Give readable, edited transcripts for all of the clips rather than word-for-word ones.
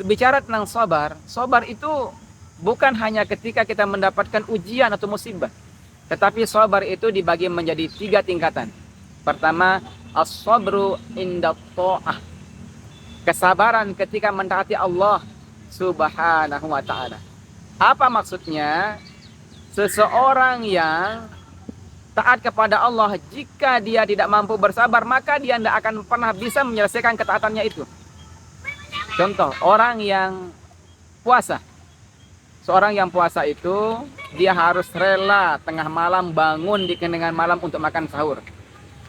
berbicara tentang sabar, sabar itu bukan hanya ketika kita mendapatkan ujian atau musibah, tetapi sabar itu dibagi menjadi 3 tingkatan. Pertama, as-sabru inda ta'ah, kesabaran ketika mentaati Allah Subhanahu wa ta'ala. Apa maksudnya? Seseorang yang taat kepada Allah, jika dia tidak mampu bersabar, maka dia tidak akan pernah bisa menyelesaikan ketaatannya itu. Contoh, orang yang puasa. Seorang yang puasa itu, dia harus rela tengah malam bangun di keningan malam untuk makan sahur.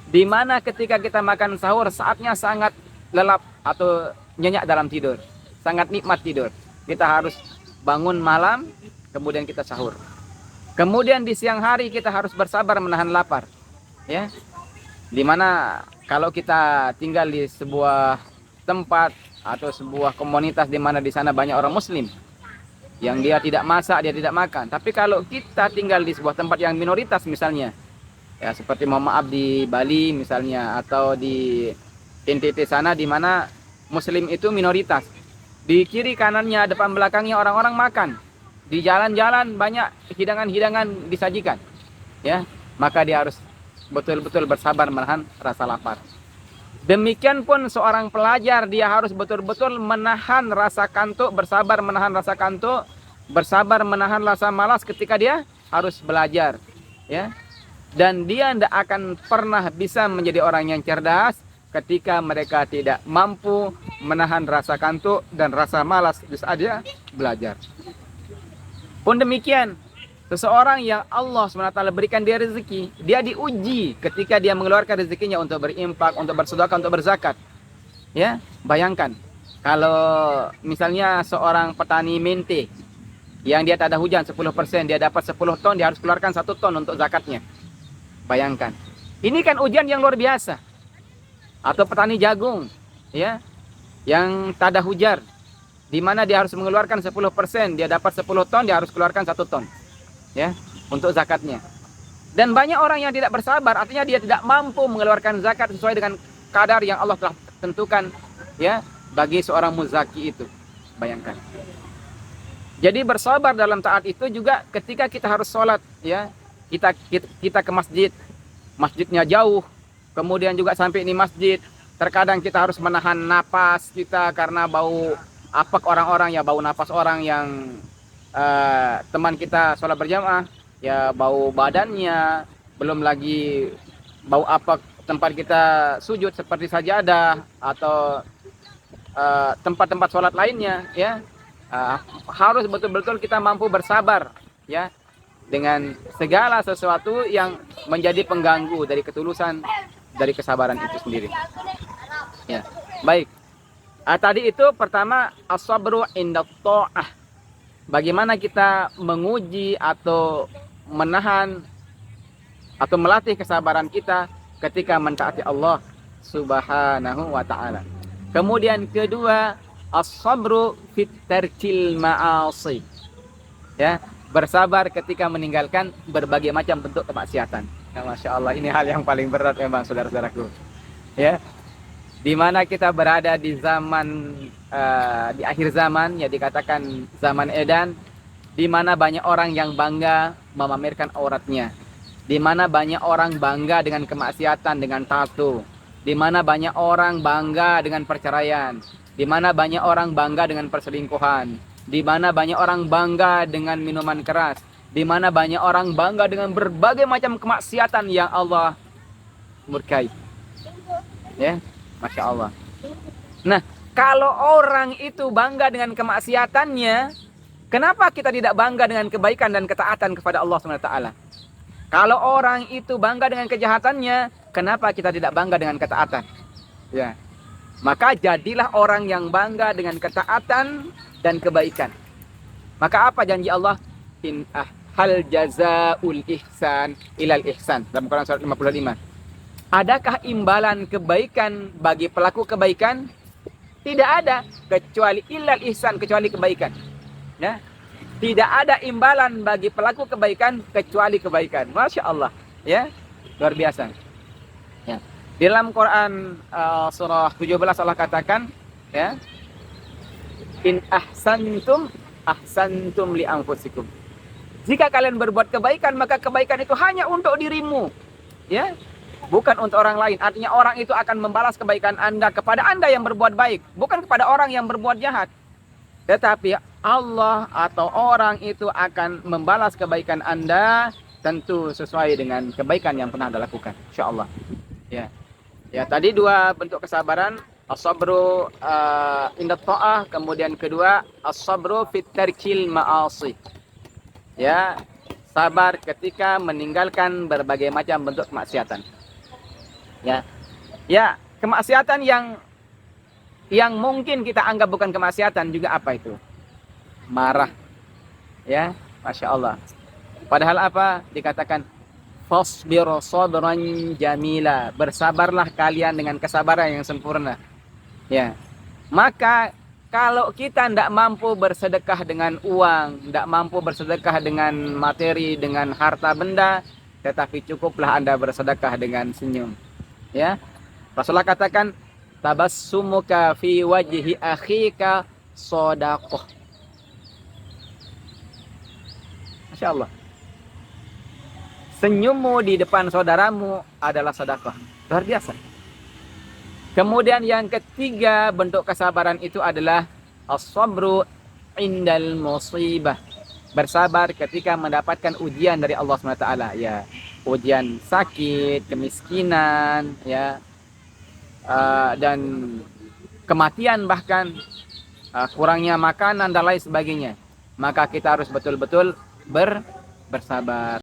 Dimana ketika kita makan sahur, saatnya sangat lelap atau nyenyak dalam tidur. Sangat nikmat tidur. Kita harus bangun malam, kemudian kita sahur. Kemudian di siang hari kita harus bersabar menahan lapar, ya. Dimana kalau kita tinggal di sebuah tempat atau sebuah komunitas di mana di sana banyak orang Muslim, yang dia tidak masak, dia tidak makan. Tapi kalau kita tinggal di sebuah tempat yang minoritas misalnya, ya seperti mohon maaf di Bali misalnya, atau di NTT sana di mana Muslim itu minoritas. Di kiri kanannya, depan belakangnya orang-orang makan. Di jalan-jalan banyak hidangan-hidangan disajikan, ya, maka dia harus betul-betul bersabar menahan rasa lapar. Demikian pun seorang pelajar, dia harus betul-betul menahan rasa kantuk, bersabar menahan rasa kantuk, bersabar menahan rasa malas ketika dia harus belajar, ya. Dan dia tidak akan pernah bisa menjadi orang yang cerdas ketika mereka tidak mampu menahan rasa kantuk dan rasa malas di saat dia belajar. Pun demikian, seseorang yang Allah SWT berikan dia rezeki, dia diuji ketika dia mengeluarkan rezekinya untuk berimpak, untuk bersedekah, untuk berzakat. Ya, bayangkan kalau misalnya seorang petani mente yang dia tak ada hujan 10%, dia dapat 10 ton, dia harus keluarkan 1 ton untuk zakatnya. Bayangkan. Ini kan ujian yang luar biasa. Atau petani jagung, ya, yang tak ada hujan, di mana dia harus mengeluarkan 10%, dia dapat 10 ton, dia harus keluarkan 1 ton, ya, untuk zakatnya. Dan banyak orang yang tidak bersabar, artinya dia tidak mampu mengeluarkan zakat sesuai dengan kadar yang Allah telah tentukan, ya, bagi seorang muzaki itu. Bayangkan. Jadi bersabar dalam taat itu juga ketika kita harus sholat, ya, kita ke masjid, masjidnya jauh, kemudian juga sampai di masjid, terkadang kita harus menahan napas kita karena bau apek orang-orang, ya, bau napas orang yang teman kita sholat berjamaah, ya, bau badannya, belum lagi bau apek tempat kita sujud seperti sajadah atau tempat-tempat sholat lainnya, ya. Harus betul-betul kita mampu bersabar, ya, dengan segala sesuatu yang menjadi pengganggu dari ketulusan dari kesabaran itu sendiri, ya. Baik. Tadi itu pertama, as-sabru inda ta'ah. Bagaimana kita menguji atau menahan atau melatih kesabaran kita ketika mentaati Allah Subhanahu wa ta'ala. Kemudian kedua, as-sabru fit tarkil ma'asi. Ya, bersabar ketika meninggalkan berbagai macam bentuk kemaksiatan. Ya, Masya Allah, ini hal yang paling berat memang, saudara-saudaraku. Ya, di mana kita berada di zaman di akhir zaman, ya, dikatakan zaman edan, di mana banyak orang yang bangga memamerkan auratnya, di mana banyak orang bangga dengan kemaksiatan, dengan tato, di mana banyak orang bangga dengan perceraian, di mana banyak orang bangga dengan perselingkuhan, di mana banyak orang bangga dengan minuman keras, di mana banyak orang bangga dengan berbagai macam kemaksiatan yang Allah murkai, ya. Masya Allah. Nah, kalau orang itu bangga dengan kemaksiatannya, kenapa kita tidak bangga dengan kebaikan dan ketaatan kepada Allah SWT? Kalau orang itu bangga dengan kejahatannya, kenapa kita tidak bangga dengan ketaatan? Ya. Maka jadilah orang yang bangga dengan ketaatan dan kebaikan. Maka apa janji Allah? Hal jazaul ihsan ilal ihsan, dalam Quran surat 55. Adakah imbalan kebaikan bagi pelaku kebaikan? Tidak ada, kecuali illal ihsan, kecuali kebaikan. Ya. Tidak ada imbalan bagi pelaku kebaikan kecuali kebaikan. Masya Allah, ya, luar biasa. Ya. Dalam Quran surah 17 Allah katakan, ya, In ahsantum li anfusikum. Jika kalian berbuat kebaikan, maka kebaikan itu hanya untuk dirimu, ya, bukan untuk orang lain. Artinya orang itu akan membalas kebaikan Anda kepada Anda yang berbuat baik, bukan kepada orang yang berbuat jahat. Tetapi Allah atau orang itu akan membalas kebaikan Anda tentu sesuai dengan kebaikan yang pernah Anda lakukan, insyaallah. Ya. Ya, tadi dua bentuk kesabaran, as-sabru inda ta'ah, kemudian kedua as-sabru fit tarkil ma'asi. Ya, sabar ketika meninggalkan berbagai macam bentuk kemaksiatan. Ya. Ya, kemaksiatan yang mungkin kita anggap bukan kemaksiatan juga apa itu? Marah. Ya, Masya Allah. Padahal apa? Dikatakan fasbiru sabran jamila. Bersabarlah kalian dengan kesabaran yang sempurna. Ya. Maka kalau kita tidak mampu bersedekah dengan uang, tidak mampu bersedekah dengan materi, dengan harta benda, tetapi cukuplah Anda bersedekah dengan senyum. Ya. Rasulullah katakan, tabassumuka fi wajhi akhika shadaqah. Masya Allah. Senyummu di depan saudaramu adalah sedekah. Luar biasa. Kemudian yang ketiga bentuk kesabaran itu adalah as-sabru indal musibah. Bersabar ketika mendapatkan ujian dari Allah SWT. Ya, ujian sakit, kemiskinan, ya, dan kematian bahkan, kurangnya makanan dan lain sebagainya. Maka kita harus betul-betul bersabar.